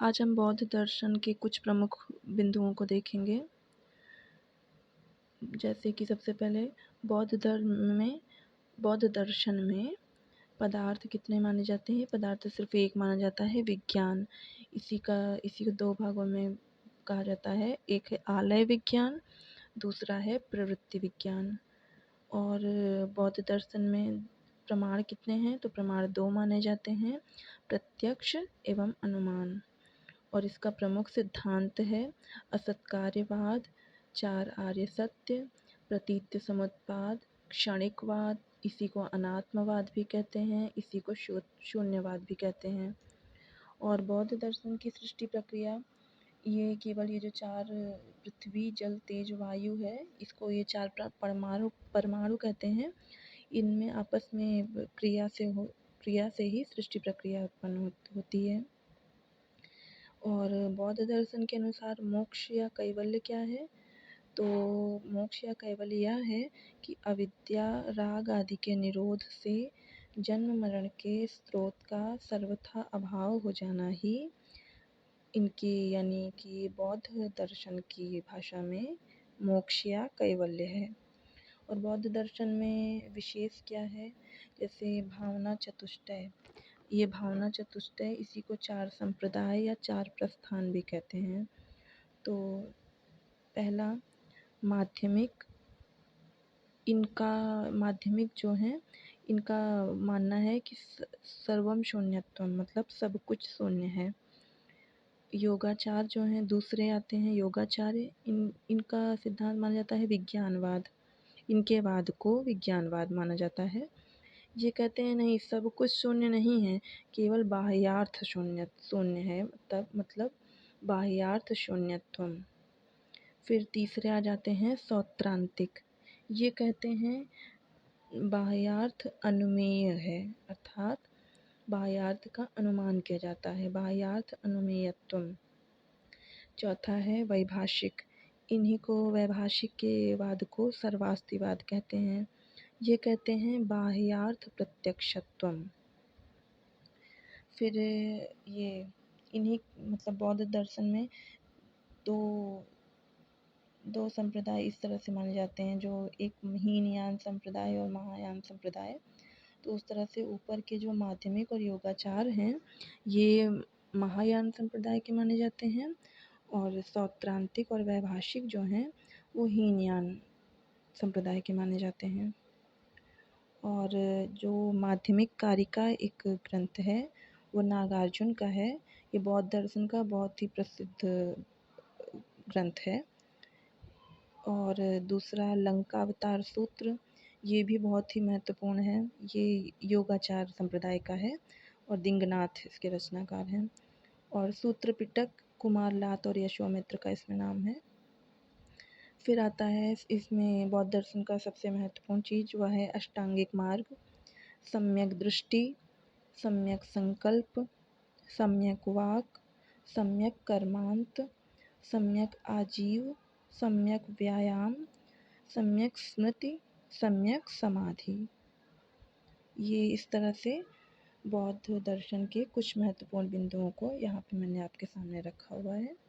आज हम बौद्ध दर्शन के कुछ प्रमुख बिंदुओं को देखेंगे। जैसे कि सबसे पहले बौद्ध दर्शन में पदार्थ कितने माने जाते हैं? पदार्थ सिर्फ एक माना जाता है, विज्ञान। इसी को दो भागों में कहा जाता है। एक है आलय विज्ञान, दूसरा है प्रवृत्ति विज्ञान। और बौद्ध दर्शन में प्रमाण कितने हैं? तो प्रमाण दो माने जाते हैं, प्रत्यक्ष एवं अनुमान। और इसका प्रमुख सिद्धांत है असत्कार्यवाद, चार आर्य सत्य, प्रतीत्य समुत्पाद, क्षणिकवाद, इसी को अनात्मवाद भी कहते हैं, इसी को शून्यवाद भी कहते हैं। और बौद्ध दर्शन की सृष्टि प्रक्रिया ये केवल ये जो चार पृथ्वी, जल, तेज, वायु है, इसको ये चार परमाणु कहते हैं। इनमें आपस में क्रिया से ही सृष्टि प्रक्रिया उत्पन्न होती है। और बौद्ध दर्शन के अनुसार मोक्ष या कैवल्य क्या है? तो मोक्ष या कैवल्य यह है कि अविद्या, राग आदि के निरोध से जन्म मरण के स्रोत का सर्वथा अभाव हो जाना ही इनकी यानी कि बौद्ध दर्शन की भाषा में मोक्ष या कैवल्य है। और बौद्ध दर्शन में विशेष क्या है? जैसे भावना चतुष्टय। ये भावना चतुष्टय इसी को चार संप्रदाय या चार प्रस्थान भी कहते हैं। तो पहला माध्यमिक जो है इनका मानना है कि सर्वम शून्यत्वम, मतलब सब कुछ शून्य है। योगाचार जो हैं दूसरे आते हैं, योगाचार्य इनका सिद्धांत माना जाता है विज्ञानवाद। इनके वाद को विज्ञानवाद माना जाता है। ये कहते हैं नहीं, सब कुछ शून्य नहीं है, केवल बाह्यार्थ शून्य है, तब मतलब बाह्यार्थ शून्यत्वम। फिर तीसरे आ जाते हैं सौत्रांतिक। ये कहते हैं बाह्यार्थ अनुमेय है, अर्थात बाह्यार्थ का अनुमान किया जाता है, बाह्यार्थ अनुमेयत्वम। चौथा है वैभाषिक। इन्हीं को वैभाषिक के वाद को सर्वास्तिवाद कहते हैं। ये कहते हैं बाह्यार्थ प्रत्यक्षत्वम। फिर ये इन्हीं मतलब बौद्ध दर्शन में दो संप्रदाय इस तरह से माने जाते हैं, जो एक हीनयान संप्रदाय और महायान संप्रदाय। तो उस तरह से ऊपर के जो माध्यमिक और योगाचार हैं ये महायान संप्रदाय के माने जाते हैं, और सौत्रांतिक और वैभाषिक जो हैं वो हीनयान संप्रदाय के माने जाते हैं। और जो माध्यमिक कारिका एक ग्रंथ है वो नागार्जुन का है। ये बौद्ध दर्शन का बहुत ही प्रसिद्ध ग्रंथ है। और दूसरा लंकावतार सूत्र, ये भी बहुत ही महत्वपूर्ण है। ये योगाचार संप्रदाय का है और दिंगनाथ इसके रचनाकार हैं। और सूत्र पिटक कुमारलात और यशोमित्र का इसमें नाम है। फिर आता है इसमें बौद्ध दर्शन का सबसे महत्वपूर्ण चीज़, वह है अष्टांगिक मार्ग, सम्यक दृष्टि, सम्यक संकल्प, सम्यक वाक, सम्यक कर्मांत, सम्यक आजीव, सम्यक व्यायाम, सम्यक स्मृति, सम्यक समाधि। ये इस तरह से बौद्ध दर्शन के कुछ महत्वपूर्ण बिंदुओं को यहाँ पे मैंने आपके सामने रखा हुआ है।